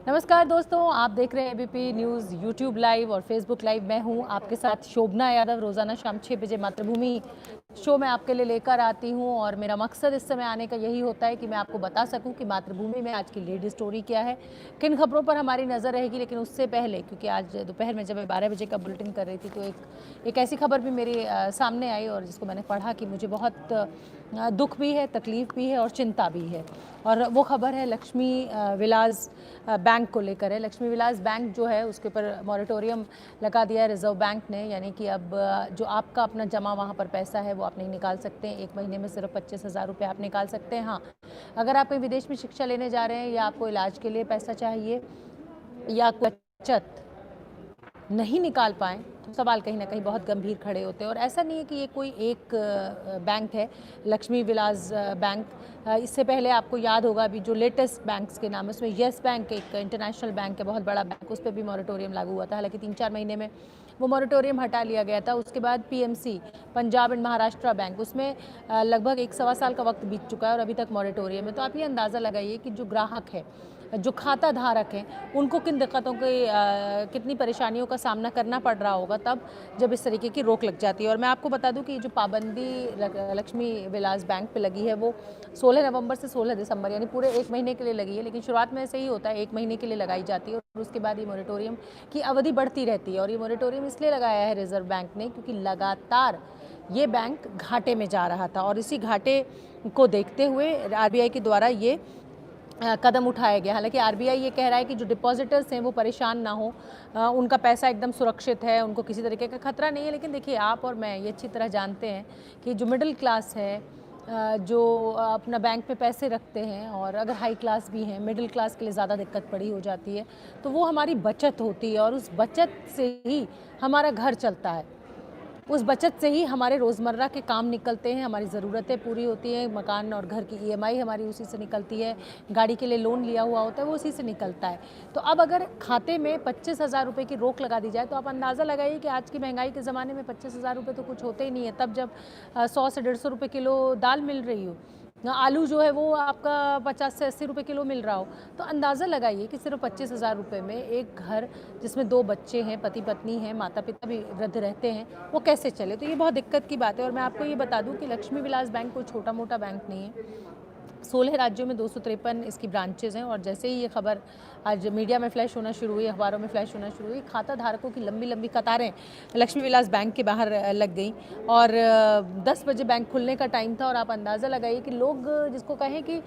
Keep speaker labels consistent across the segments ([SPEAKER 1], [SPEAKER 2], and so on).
[SPEAKER 1] नमस्कार दोस्तों, आप देख रहे हैं एबीपी न्यूज़ यूट्यूब लाइव और फेसबुक लाइव। मैं हूं आपके साथ शोभना यादव। रोज़ाना शाम 6 बजे मातृभूमि शो में आपके लिए लेकर आती हूं और मेरा मकसद इस समय आने का यही होता है कि मैं आपको बता सकूं कि मातृभूमि में आज की लीड स्टोरी क्या है, किन खबरों पर हमारी नज़र रहेगी। लेकिन उससे पहले, क्योंकि आज दोपहर में जब मैं 12 बजे का बुलेटिन कर रही थी तो एक ऐसी खबर भी मेरे सामने आई और जिसको मैंने पढ़ा कि मुझे बहुत दुख भी है, तकलीफ़ भी है और चिंता भी है। और वो खबर है लक्ष्मी विलास बैंक को लेकर है। लक्ष्मी विलास बैंक जो है उसके ऊपर मॉरेटोरियम लगा दिया है रिजर्व बैंक ने, यानी कि अब जो आपका अपना जमा वहाँ पर पैसा है वो आप नहीं निकाल सकते हैं। 1 महीने में सिर्फ 25,000 रुपये आप निकाल सकते हैं। हाँ, अगर आप कहीं विदेश में शिक्षा लेने जा रहे हैं या आपको इलाज के लिए पैसा चाहिए या बचत नहीं निकाल पाएँ तो सवाल कहीं ना कहीं बहुत गंभीर खड़े होते हैं। और ऐसा नहीं है कि ये कोई एक बैंक है लक्ष्मी विलास बैंक। इससे पहले आपको याद होगा अभी जो लेटेस्ट बैंक्स के नाम है उसमें येस बैंक एक इंटरनेशनल बैंक है, बहुत बड़ा बैंक, उस पर भी मॉरेटोरियम लागू हुआ था। हालांकि 3-4 महीने में वो मॉरेटोरियम हटा लिया गया था। उसके बाद PMC Punjab and Maharashtra bank, उसमें लगभग 1-1.25 साल का वक्त बीत चुका है और अभी तक मॉरेटोरियम है। तो आप ये अंदाज़ा लगाइए कि जो ग्राहक है, जो खाता धारक हैं, उनको किन दिक्कतों के कितनी परेशानियों का सामना करना पड़ रहा होगा तब जब इस तरीके की रोक लग जाती है। और मैं आपको बता दूं कि जो पाबंदी लक्ष्मी विलास बैंक पे लगी है वो 16 नवंबर से 16 दिसंबर यानी पूरे 1 महीने के लिए लगी है। लेकिन शुरुआत में ऐसे ही होता है, 1 महीने के लिए लगाई जाती है और उसके बाद ये मॉरेटोरियम की अवधि बढ़ती रहती है। और ये मॉरेटोरियम इसलिए लगाया है रिजर्व बैंक ने क्योंकि लगातार ये बैंक घाटे में जा रहा था और इसी घाटे को देखते हुए आरबीआई के द्वारा ये कदम उठाया गया। हालांकि आरबीआई ये कह रहा है कि जो डिपॉजिटर्स हैं वो परेशान ना हो, उनका पैसा एकदम सुरक्षित है, उनको किसी तरीके का खतरा नहीं है। लेकिन देखिए, आप और मैं ये अच्छी तरह जानते हैं कि जो मिडिल क्लास है, जो अपना बैंक में पैसे रखते हैं और अगर हाई क्लास भी हैं, मिडिल क्लास के लिए ज़्यादा दिक्कत पड़ी हो जाती है। तो वो हमारी बचत होती है और उस बचत से ही हमारा घर चलता है, उस बचत से ही हमारे रोज़मर्रा के काम निकलते हैं, हमारी ज़रूरतें पूरी होती हैं, मकान और घर की ईएमआई हमारी उसी से निकलती है, गाड़ी के लिए लोन लिया हुआ होता है वो उसी से निकलता है। तो अब अगर खाते में 25,000 रुपये की रोक लगा दी जाए तो आप अंदाज़ा लगाइए कि आज की महंगाई के ज़माने में 25,000 रुपये तो कुछ होते ही नहीं है। तब जब 100 से 150 रुपये किलो दाल मिल रही हो, आलू जो है वो आपका 50 से 80 रुपये किलो मिल रहा हो, तो अंदाज़ा लगाइए कि सिर्फ 25,000 रुपये में एक घर जिसमें 2 बच्चे हैं, पति पत्नी हैं, माता पिता भी वृद्ध रहते हैं, वो कैसे चले। तो ये बहुत दिक्कत की बात है। और मैं आपको ये बता दूं कि लक्ष्मी विलास बैंक कोई छोटा मोटा बैंक नहीं है। 16 राज्यों में 253 इसकी ब्रांचेज़ हैं और जैसे ही ये खबर आज मीडिया में फ्लैश होना शुरू हुई, अखबारों में फ्लैश होना शुरू हुई, खाता धारकों की लंबी लंबी कतारें लक्ष्मी विलास बैंक के बाहर लग गई। और 10 बजे बैंक खुलने का टाइम था और आप अंदाज़ा लगाइए कि लोग जिसको कहें कि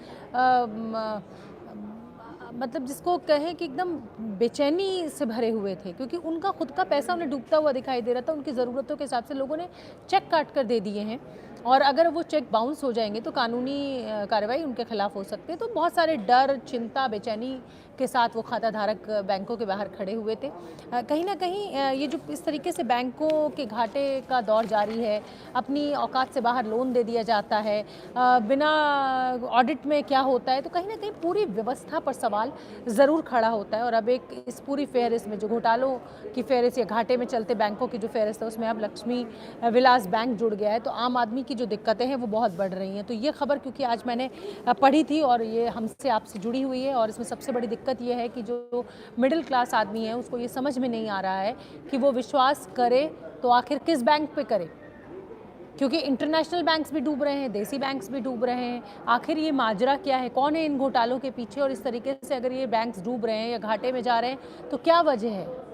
[SPEAKER 1] मतलब जिसको कहें कि एकदम बेचैनी से भरे हुए थे, क्योंकि उनका खुद का पैसा उन्हें डूबता हुआ दिखाई दे रहा था। उनकी ज़रूरतों के हिसाब से लोगों ने चेक काट कर दे दिए हैं और अगर वो चेक बाउंस हो जाएंगे तो कानूनी कार्रवाई उनके खिलाफ हो सकती है। तो बहुत सारे डर, चिंता, बेचैनी के साथ वो खाता धारक बैंकों के बाहर खड़े हुए थे। कहीं ना कहीं ये जो इस तरीके से बैंकों के घाटे का दौर जारी है, अपनी औकात से बाहर लोन दे दिया जाता है, बिना ऑडिट में क्या होता है, तो कहीं ना कहीं पूरी व्यवस्था पर सवाल ज़रूर खड़ा होता है। और अब एक इस पूरी फहरिस्त में जो घोटालों की फहरिस्त या घाटे में चलते बैंकों की जो फहरिस्त है उसमें अब लक्ष्मी विलास बैंक जुड़ गया है, तो आम आदमी की जो दिक्कतें हैं वो बहुत बढ़ रही हैं। तो ये खबर क्योंकि आज मैंने पढ़ी थी और ये हमसे आपसे जुड़ी हुई है और इसमें सबसे बड़ी दिक्कत ये है कि जो मिडिल क्लास आदमी है उसको ये समझ में नहीं आ रहा है कि वो विश्वास करे तो आखिर किस बैंक पे करे, क्योंकि इंटरनेशनल बैंक्स भी डूब रहे हैं, देसी बैंक्स भी डूब रहे हैं। आखिर ये माजरा क्या है, कौन है इन घोटालों के पीछे, और इस तरीके से अगर ये बैंक्स डूब रहे हैं या घाटे में जा रहे हैं तो क्या वजह है।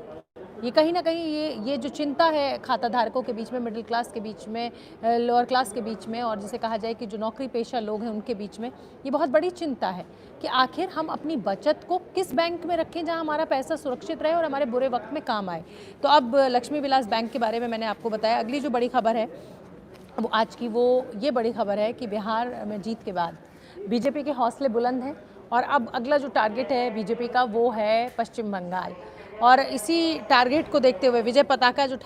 [SPEAKER 1] ये कहीं ना कहीं ये जो चिंता है खाता धारकों के बीच में, मिडिल क्लास के बीच में, लोअर क्लास के बीच में, और जिसे कहा जाए कि जो नौकरी पेशा लोग हैं उनके बीच में, ये बहुत बड़ी चिंता है कि आखिर हम अपनी बचत को किस बैंक में रखें जहां हमारा पैसा सुरक्षित रहे और हमारे बुरे वक्त में काम आए। तो अब लक्ष्मी विलास बैंक के बारे में मैंने आपको बताया। अगली जो बड़ी खबर है वो आज की ये बड़ी खबर है कि बिहार में जीत के बाद बीजेपी के हौसले बुलंद हैं और अब अगला जो टारगेट है बीजेपी का वो है पश्चिम बंगाल। और इसी टारगेट को देखते हुए विजय पताका जो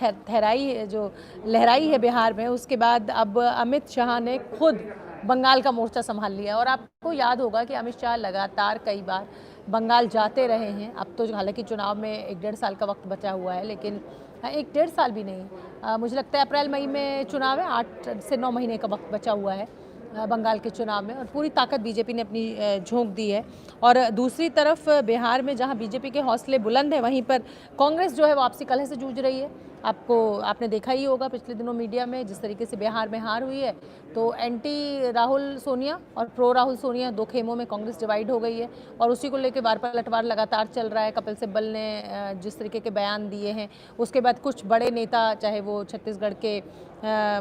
[SPEAKER 1] लहराई है बिहार में, उसके बाद अब अमित शाह ने खुद बंगाल का मोर्चा संभाल लिया। और आपको याद होगा कि अमित शाह लगातार कई बार बंगाल जाते रहे हैं। अब तो हालांकि चुनाव में 1-1.5 साल का वक्त बचा हुआ है, लेकिन 1-1.5 साल भी नहीं, मुझे लगता है अप्रैल मई में चुनाव है, 8 से 9 महीने का वक्त बचा हुआ है। बंगाल के चुनाव में और पूरी ताकत बीजेपी ने अपनी झोंक दी है। और दूसरी तरफ बिहार में जहां बीजेपी के हौसले बुलंद हैं, वहीं पर कांग्रेस जो है वो आपसी कलह से जूझ रही है। आपने देखा ही होगा पिछले दिनों मीडिया में जिस तरीके से बिहार में हार हुई है, तो एंटी राहुल सोनिया और प्रो राहुल सोनिया, दो खेमों में कांग्रेस डिवाइड हो गई है और उसी को लेकर वार पलटवार लगातार चल रहा है। कपिल सिब्बल ने जिस तरीके के बयान दिए हैं, उसके बाद कुछ बड़े नेता, चाहे वो छत्तीसगढ़ के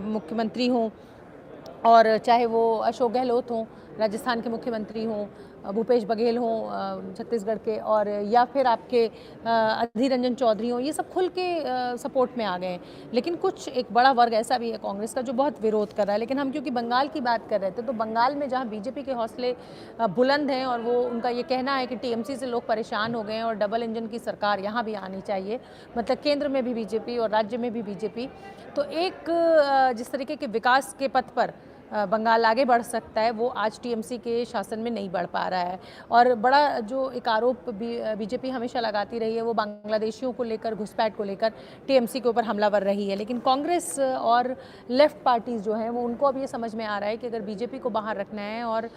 [SPEAKER 1] मुख्यमंत्री हों और चाहे वो अशोक गहलोत हों, राजस्थान के मुख्यमंत्री हों, भूपेश बघेल हों छत्तीसगढ़ के, और या फिर आपके अधीर रंजन चौधरी हों, ये सब खुल के सपोर्ट में आ गए हैं। लेकिन कुछ एक बड़ा वर्ग ऐसा भी है कांग्रेस का जो बहुत विरोध कर रहा है। लेकिन हम क्योंकि बंगाल की बात कर रहे थे, तो बंगाल में जहां बीजेपी के हौसले बुलंद हैं और वो उनका ये कहना है कि टीएमसी से लोग परेशान हो गए हैं और डबल इंजन की सरकार यहाँ भी आनी चाहिए, मतलब केंद्र में भी बीजेपी और राज्य में भी बीजेपी, तो एक जिस तरीके के विकास के पथ पर बंगाल आगे बढ़ सकता है, वो आज टीएमसी के शासन में नहीं बढ़ पा रहा है। और बड़ा जो एक आरोप बीजेपी हमेशा लगाती रही है, वो बांग्लादेशियों को लेकर, घुसपैठ को लेकर टीएमसी के ऊपर हमलावर रही है। लेकिन कांग्रेस और लेफ्ट पार्टीज़ जो हैं, वो उनको अब ये समझ में आ रहा है कि अगर बीजेपी को बाहर रखना है और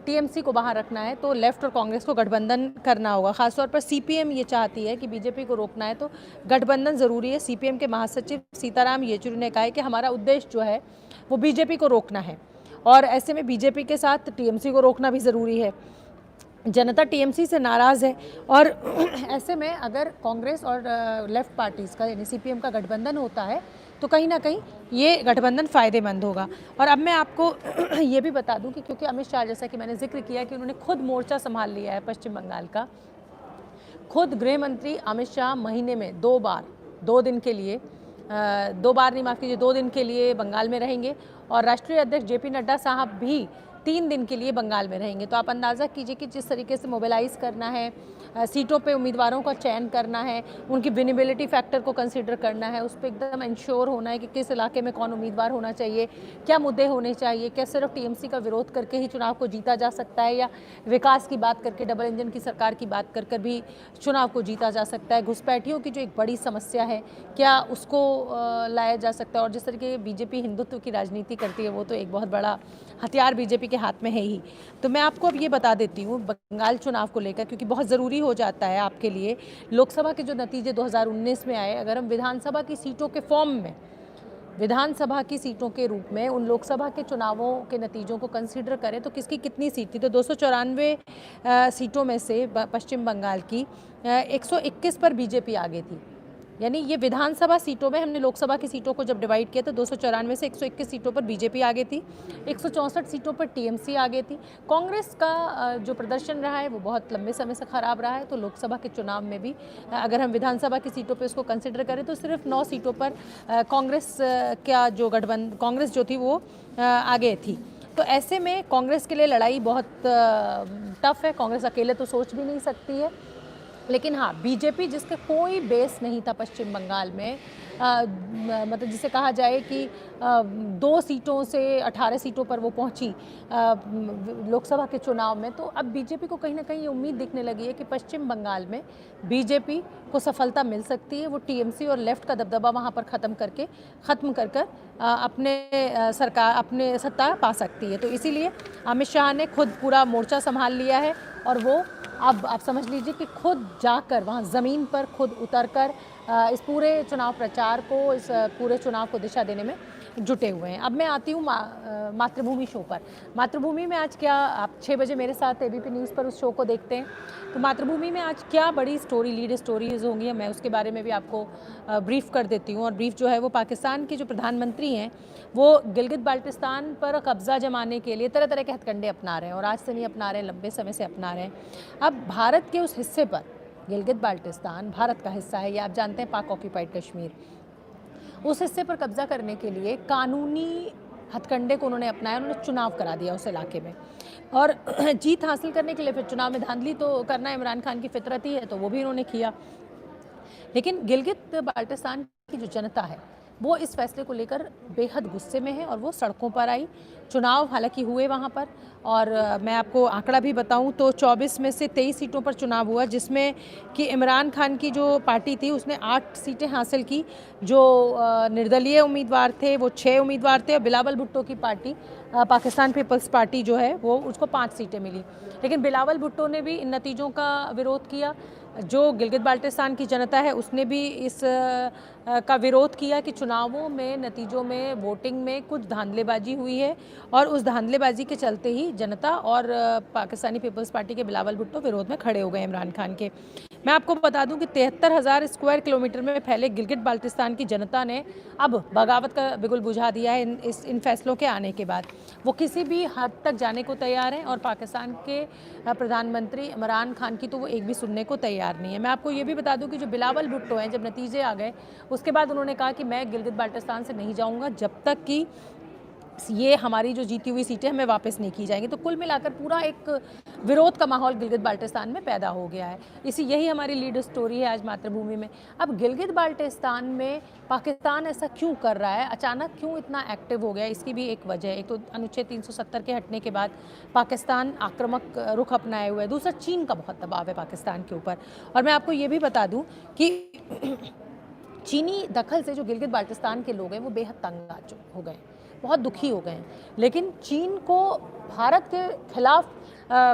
[SPEAKER 1] टीएमसी को बाहर रखना है, तो लेफ्ट और कांग्रेस को गठबंधन करना होगा। खासतौर पर सीपीएम ये चाहती है कि बीजेपी को रोकना है तो गठबंधन ज़रूरी है। सीपीएम के महासचिव सीताराम येचुरी ने कहा है कि हमारा उद्देश्य जो है वो बीजेपी को रोकना है और ऐसे में बीजेपी के साथ टीएमसी को रोकना भी ज़रूरी है। जनता टीएमसी से नाराज़ है और ऐसे में अगर कांग्रेस और लेफ्ट पार्टीज़ का यानी सीपीएम का गठबंधन होता है तो कहीं ना कहीं ये गठबंधन फ़ायदेमंद होगा। और अब मैं आपको ये भी बता दूं कि क्योंकि अमित शाह, जैसा कि मैंने जिक्र किया कि उन्होंने खुद मोर्चा संभाल लिया है पश्चिम बंगाल का, खुद गृह मंत्री अमित शाह महीने में 2 बार 2 दिन के लिए 2 बार नहीं, माफ़ कीजिए, 2 दिन के लिए बंगाल में रहेंगे और राष्ट्रीय अध्यक्ष जेपी नड्डा साहब भी 3 दिन के लिए बंगाल में रहेंगे। तो आप अंदाज़ा कीजिए कि जिस तरीके से मोबिलाइज़ करना है, सीटों पे उम्मीदवारों का चयन करना है, उनकी विनेबिलिटी फैक्टर को कंसीडर करना है, उस पर एकदम इंश्योर होना है कि किस इलाके में कौन उम्मीदवार होना चाहिए, क्या मुद्दे होने चाहिए, क्या सिर्फ टीएमसी का विरोध करके ही चुनाव को जीता जा सकता है या विकास की बात करके, डबल इंजन की सरकार की बात कर भी चुनाव को जीता जा सकता है। घुसपैठियों की जो एक बड़ी समस्या है, क्या उसको लाया जा सकता है। और जिस तरीके बीजेपी हिंदुत्व की राजनीति करती है, वो तो एक बहुत बड़ा हथियार बीजेपी के हाथ में है ही। तो मैं आपको अब ये बता देती हूँ बंगाल चुनाव को लेकर, क्योंकि बहुत ज़रूरी हो जाता है आपके लिए। लोकसभा के जो नतीजे 2019 में आए, अगर हम विधानसभा की सीटों के फॉर्म में, विधानसभा की सीटों के रूप में उन लोकसभा के चुनावों के नतीजों को कंसीडर करें तो किसकी कितनी सीट थी, तो 294 सीटों में से पश्चिम बंगाल की 121 पर बीजेपी आगे थी। यानी ये विधानसभा सीटों में, हमने लोकसभा की सीटों को जब डिवाइड किया तो 294 से 121 सीटों पर बीजेपी आगे थी, 164 सीटों पर टीएमसी आगे थी। कांग्रेस का जो प्रदर्शन रहा है वो बहुत लंबे समय से ख़राब रहा है। तो लोकसभा के चुनाव में भी अगर हम विधानसभा की सीटों पर उसको कंसिडर करें तो सिर्फ 9 सीटों पर कांग्रेस का जो गठबंधन, कांग्रेस जो थी वो आगे थी। तो ऐसे में कांग्रेस के लिए लड़ाई बहुत टफ है। कांग्रेस अकेले तो सोच भी नहीं सकती है। लेकिन हाँ, बीजेपी जिसका कोई बेस नहीं था पश्चिम बंगाल में, मतलब जिसे कहा जाए कि 2 सीटों से 18 सीटों पर वो पहुंची लोकसभा के चुनाव में, तो अब बीजेपी को कहीं ना कहीं ये उम्मीद दिखने लगी है कि पश्चिम बंगाल में बीजेपी को सफलता मिल सकती है। वो टीएमसी और लेफ्ट का दबदबा वहां पर ख़त्म कर अपने सत्ता पा सकती है। तो इसीलिए अमित शाह ने खुद पूरा मोर्चा संभाल लिया है और वो अब आप समझ लीजिए कि खुद जाकर वहाँ ज़मीन पर खुद उतरकर इस पूरे चुनाव प्रचार को, इस पूरे चुनाव को दिशा देने में जुटे हुए हैं। अब मैं आती हूँ मातृभूमि शो पर। मातृभूमि में आज क्या, आप 6 बजे मेरे साथ एबीपी न्यूज़ पर उस शो को देखते हैं, तो मातृभूमि में आज क्या बड़ी लीड स्टोरीज होंगी, मैं उसके बारे में भी आपको ब्रीफ कर देती हूँ। और ब्रीफ जो है वो पाकिस्तान के जो प्रधानमंत्री हैं वो गिलगित बाल्टिस्तान पर कब्जा जमाने के लिए तरह तरह के हथकंडे अपना रहे हैं और आज से नहीं अपना रहे हैं, लंबे समय से अपना रहे हैं। अब भारत के उस हिस्से पर, गिलगित बाल्टिस्तान भारत का हिस्सा है, ये आप जानते हैं, पाक ऑक्यूपाइड कश्मीर, उस हिस्से पर कब्जा करने के लिए कानूनी हथकंडे को उन्होंने अपनाया, उन्होंने चुनाव करा दिया उस इलाके में। और जीत हासिल करने के लिए फिर चुनाव में धांधली तो करना इमरान खान की फितरत ही है, तो वो भी उन्होंने किया। लेकिन गिलगित बाल्टिस्तान की जो जनता है वो इस फैसले को लेकर बेहद गुस्से में है और वो सड़कों पर आई। चुनाव हालांकि हुए वहाँ पर, और मैं आपको आंकड़ा भी बताऊं तो 24 में से 23 सीटों पर चुनाव हुआ, जिसमें कि इमरान खान की जो पार्टी थी उसने 8 सीटें हासिल की। जो निर्दलीय उम्मीदवार थे वो 6 उम्मीदवार थे, और बिलावल भुट्टो की पार्टी पाकिस्तान पीपल्स पार्टी जो है वो उसको 5 सीटें मिली। लेकिन बिलावल भुट्टो ने भी इन नतीजों का विरोध किया। जो गिलगित बाल्टिस्तान की जनता है उसने भी इस का विरोध किया कि चुनावों में नतीजों में वोटिंग में कुछ धांधलेबाजी हुई है, और उस धांधलेबाजी के चलते ही जनता और पाकिस्तानी पीपल्स पार्टी के बिलावल भुट्टो विरोध में खड़े हो गए इमरान खान के। मैं आपको बता दूं कि 73,000 स्क्वायर किलोमीटर में फैले गिलगित बाल्टिस्तान की जनता ने अब बगावत का बिगुल बुझा दिया है इन फैसलों के आने के बाद। वो किसी भी हद तक जाने को तैयार हैं, और पाकिस्तान के प्रधानमंत्री इमरान खान की तो वो एक भी सुनने को तैयार नहीं है। मैं आपको ये भी बता दूं कि जो बिलावल भुट्टो हैं, जब नतीजे आ गए उसके बाद उन्होंने कहा कि मैं गिलगित बाल्टिस्तान से नहीं जाऊँगा जब तक कि ये हमारी जो जीती हुई सीटें हमें वापस नहीं की जाएंगी। तो कुल मिलाकर पूरा एक विरोध का माहौल गिलगित बाल्टिस्तान में पैदा हो गया है। यही हमारी लीड स्टोरी है आज मातृभूमि में। अब गिलगित बाल्टिस्तान में पाकिस्तान ऐसा क्यों कर रहा है, अचानक क्यों इतना एक्टिव हो गया, इसकी भी एक वजह है। एक तो अनुच्छेद 370 के हटने के बाद पाकिस्तान आक्रामक रुख अपनाए हुए है। दूसरा, चीन का बहुत दबाव है पाकिस्तान के ऊपर। और मैं आपको ये भी बता दूँ कि चीनी दखल से जो गिलगित बाल्टिस्तान के लोग हैं वो बेहद तंग हो गए, बहुत दुखी हो गए हैं। लेकिन चीन को भारत के खिलाफ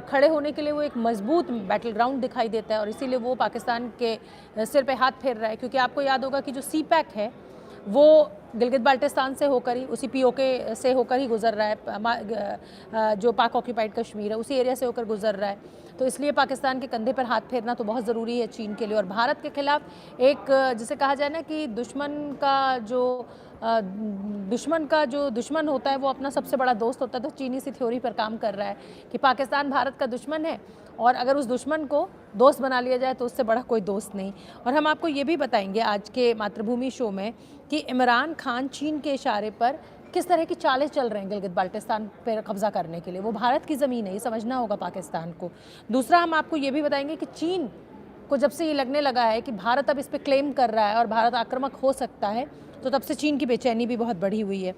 [SPEAKER 1] खड़े होने के लिए वो एक मजबूत बैटल ग्राउंड दिखाई देता है, और इसीलिए वो पाकिस्तान के सिर पे हाथ फेर रहा है। क्योंकि आपको याद होगा कि जो CPEC है वो गिलगित बाल्टिस्तान से होकर ही, उसी POK से होकर ही गुजर रहा है। जो पाक ऑक्यूपाइड कश्मीर है उसी एरिया से होकर गुजर रहा है। तो इसलिए पाकिस्तान के कंधे पर हाथ फेरना तो बहुत ज़रूरी है चीन के लिए। और भारत के खिलाफ एक, जिसे कहा जाए ना कि दुश्मन का जो दुश्मन होता है वो अपना सबसे बड़ा दोस्त होता है, तो चीन इसी थ्योरी पर काम कर रहा है कि पाकिस्तान भारत का दुश्मन है, और अगर उस दुश्मन को दोस्त बना लिया जाए तो उससे बड़ा कोई दोस्त नहीं। और हम आपको ये भी बताएंगे आज के मातृभूमि शो में कि इमरान खान चीन के इशारे पर किस तरह की चालें चल रहे हैं गिलगित बाल्टिस्तान पर कब्जा करने के लिए। वो भारत की ज़मीन है, ये समझना होगा पाकिस्तान को। दूसरा, हम आपको ये भी बताएंगे कि चीन को जब से ये लगने लगा है कि भारत अब इस पर क्लेम कर रहा है और भारत आक्रामक हो सकता है, तो तब से चीन की बेचैनी भी बहुत बढ़ी हुई है।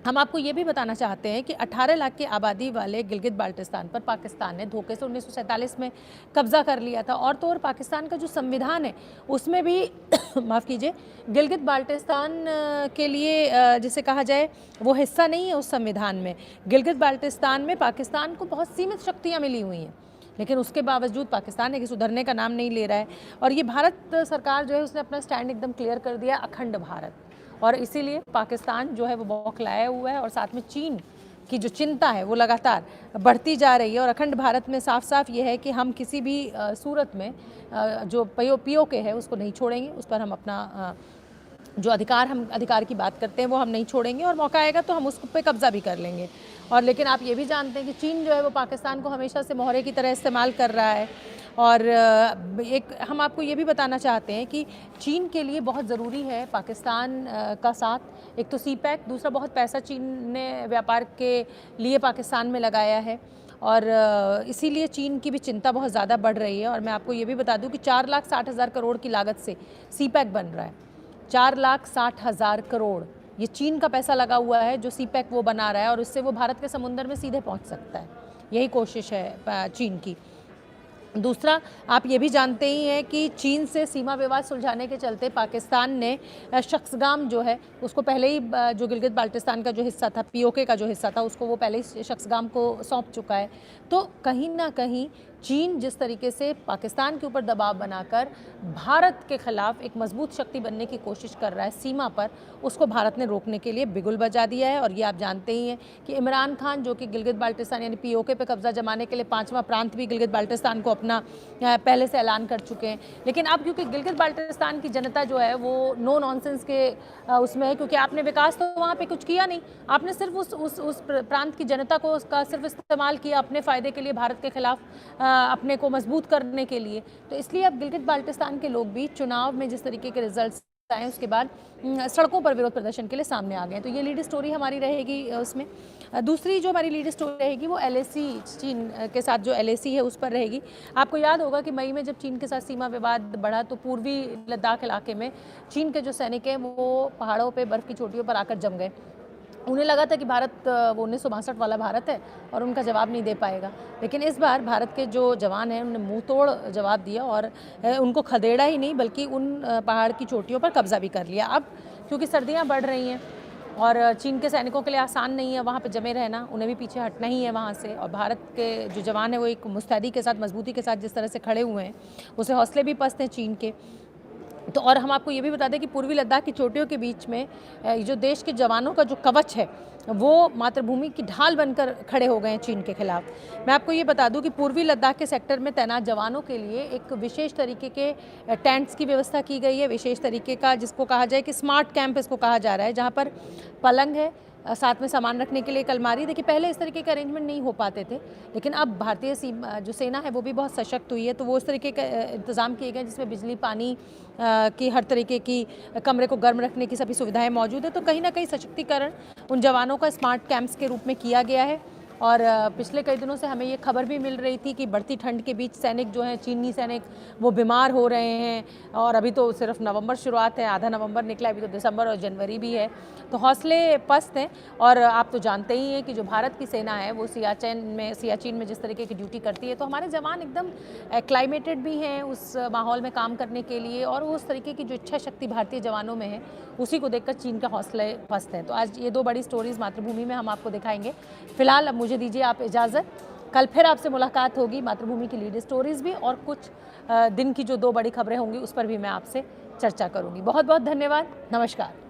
[SPEAKER 1] हम आपको ये भी बताना चाहते हैं कि 18 लाख की आबादी वाले गिलगित बाल्टिस्तान पर पाकिस्तान ने धोखे से 1947 में कब्जा कर लिया था। और तो और पाकिस्तान का जो संविधान है उसमें भी माफ़ कीजिए, गिलगित बाल्टिस्तान के लिए जिसे कहा जाए वो हिस्सा नहीं है उस संविधान में। गिलगित बाल्टिस्तान में पाकिस्तान को बहुत सीमित शक्तियाँ मिली हुई हैं, लेकिन उसके बावजूद पाकिस्तान है कि सुधरने का नाम नहीं ले रहा है। और ये भारत सरकार जो है उसने अपना स्टैंड एकदम क्लियर कर दिया, अखंड भारत। और इसीलिए पाकिस्तान जो है वो बौखलाया हुआ है, और साथ में चीन की जो चिंता है वो लगातार बढ़ती जा रही है। और अखंड भारत में साफ साफ ये है कि हम किसी भी सूरत में जो POK है उसको नहीं छोड़ेंगे। उस पर हम अपना जो अधिकार की बात करते हैं वो हम नहीं छोड़ेंगे, और मौका आएगा तो हम उस पे कब्जा भी कर लेंगे। और लेकिन आप ये भी जानते हैं कि चीन जो है वो पाकिस्तान को हमेशा से मोहरे की तरह इस्तेमाल कर रहा है। और एक हम आपको ये भी बताना चाहते हैं कि चीन के लिए बहुत ज़रूरी है पाकिस्तान का साथ। एक तो CPEC, दूसरा बहुत पैसा चीन ने व्यापार के लिए पाकिस्तान में लगाया है, और इसीलिए चीन की भी चिंता बहुत ज़्यादा बढ़ रही है। और मैं आपको ये भी बता दूं कि 4,60,000 करोड़ की लागत से CPEC बन रहा है। 4,60,000 करोड़ ये चीन का पैसा लगा हुआ है जो CPEC वो बना रहा है, और उससे वो भारत के समुंदर में सीधे पहुंच सकता है। यही कोशिश है चीन की। दूसरा, आप ये भी जानते ही हैं कि चीन से सीमा विवाद सुलझाने के चलते पाकिस्तान ने शख्सगाम जो है उसको पहले ही, जो गिलगित बाल्टिस्तान का जो हिस्सा था, POK का जो हिस्सा था, उसको वो पहले ही शख्सगाम को सौंप चुका है। तो कहीं ना कहीं चीन जिस तरीके से पाकिस्तान के ऊपर दबाव बनाकर भारत के खिलाफ एक मजबूत शक्ति बनने की कोशिश कर रहा है सीमा पर, उसको भारत ने रोकने के लिए बिगुल बजा दिया है। और ये आप जानते ही हैं कि इमरान खान जो कि गिलगित बाल्टिस्तान यानी POK पे कब्जा जमाने के लिए 5वां प्रांत भी गिलगित बाल्टिस्तान को अपना पहले से ऐलान कर चुके हैं। लेकिन अब क्योंकि गिलगित बाल्टिस्तान की जनता जो है वो नो नॉनसेंस के उसमें है, क्योंकि आपने विकास तो वहाँ पे कुछ किया नहीं, आपने सिर्फ उस प्रांत की जनता को उसका सिर्फ इस्तेमाल किया अपने फ़ायदे के लिए, भारत के खिलाफ अपने को मजबूत करने के लिए। तो इसलिए अब गिलगित बाल्टिस्तान के लोग भी चुनाव में जिस तरीके के रिजल्ट्स आए उसके बाद सड़कों पर विरोध प्रदर्शन के लिए सामने आ गए। तो ये लीड स्टोरी हमारी रहेगी उसमें। दूसरी जो हमारी लीड स्टोरी रहेगी वो LAC, चीन के साथ जो LAC है उस पर रहेगी। आपको याद होगा कि मई में जब चीन के साथ सीमा विवाद बढ़ा तो पूर्वी लद्दाख इलाके में चीन के जो सैनिक हैं वो पहाड़ों पे बर्फ़ की चोटियों पर आकर जम गए। उन्हें लगा था कि भारत वो 1962 वाला भारत है और उनका जवाब नहीं दे पाएगा, लेकिन इस बार भारत के जो जवान हैं उन्होंने मुंह तोड़ जवाब दिया और उनको खदेड़ा ही नहीं बल्कि उन पहाड़ की चोटियों पर कब्जा भी कर लिया। अब क्योंकि सर्दियां बढ़ रही हैं और चीन के सैनिकों के लिए आसान नहीं है वहाँ पे जमे रहना, उन्हें भी पीछे हटना ही है वहाँ से, और भारत के जो जवान हैं वो एक मुस्तैदी के साथ, मजबूती के साथ जिस तरह से खड़े हुए हैं, उसे हौसले भी पस्त हैं चीन के। तो और हम आपको ये भी बता दें कि पूर्वी लद्दाख की चोटियों के बीच में जो देश के जवानों का जो कवच है वो मातृभूमि की ढाल बनकर खड़े हो गए हैं चीन के खिलाफ। मैं आपको ये बता दूं कि पूर्वी लद्दाख के सेक्टर में तैनात जवानों के लिए एक विशेष तरीके के टेंट्स की व्यवस्था की गई है, विशेष तरीके का, जिसको कहा जाए कि स्मार्ट कैंप इसको कहा जा रहा है, जहाँ पर पलंग है, साथ में सामान रखने के लिए एक अलमारी। देखिए पहले इस तरीके के अरेंजमेंट नहीं हो पाते थे, लेकिन अब भारतीय जो सेना है वो भी बहुत सशक्त हुई है, तो वो उस तरीके का इंतज़ाम किए गए जिसमें बिजली, पानी की हर तरीके की, कमरे को गर्म रखने की सभी सुविधाएं मौजूद है। तो कहीं ना कहीं सशक्तिकरण उन जवानों का स्मार्ट कैंप्स के रूप में किया गया है। और पिछले कई दिनों से हमें ये खबर भी मिल रही थी कि बढ़ती ठंड के बीच सैनिक जो हैं, चीनी सैनिक, वो बीमार हो रहे हैं, और अभी तो सिर्फ नवंबर शुरुआत है, आधा नवंबर निकला, अभी तो दिसंबर और जनवरी भी है, तो हौसले पस्त हैं। और आप तो जानते ही हैं कि जो भारत की सेना है वो सियाचिन में जिस तरीके की ड्यूटी करती है, तो हमारे जवान एकदम एक्लाइमेटेड भी हैं उस माहौल में काम करने के लिए, और उस तरीके की जो इच्छा शक्ति भारतीय जवानों में है उसी को देखकर चीन का हौसले पस्त है। तो आज ये 2 बड़ी स्टोरीज़ मातृभूमि में हम आपको दिखाएंगे। फिलहाल अब मुझे दीजिए आप इजाज़त, कल फिर आपसे मुलाकात होगी, मातृभूमि की लीड स्टोरीज़ भी और कुछ दिन की जो 2 बड़ी खबरें होंगी उस पर भी मैं आपसे चर्चा करूंगी। बहुत बहुत धन्यवाद, नमस्कार।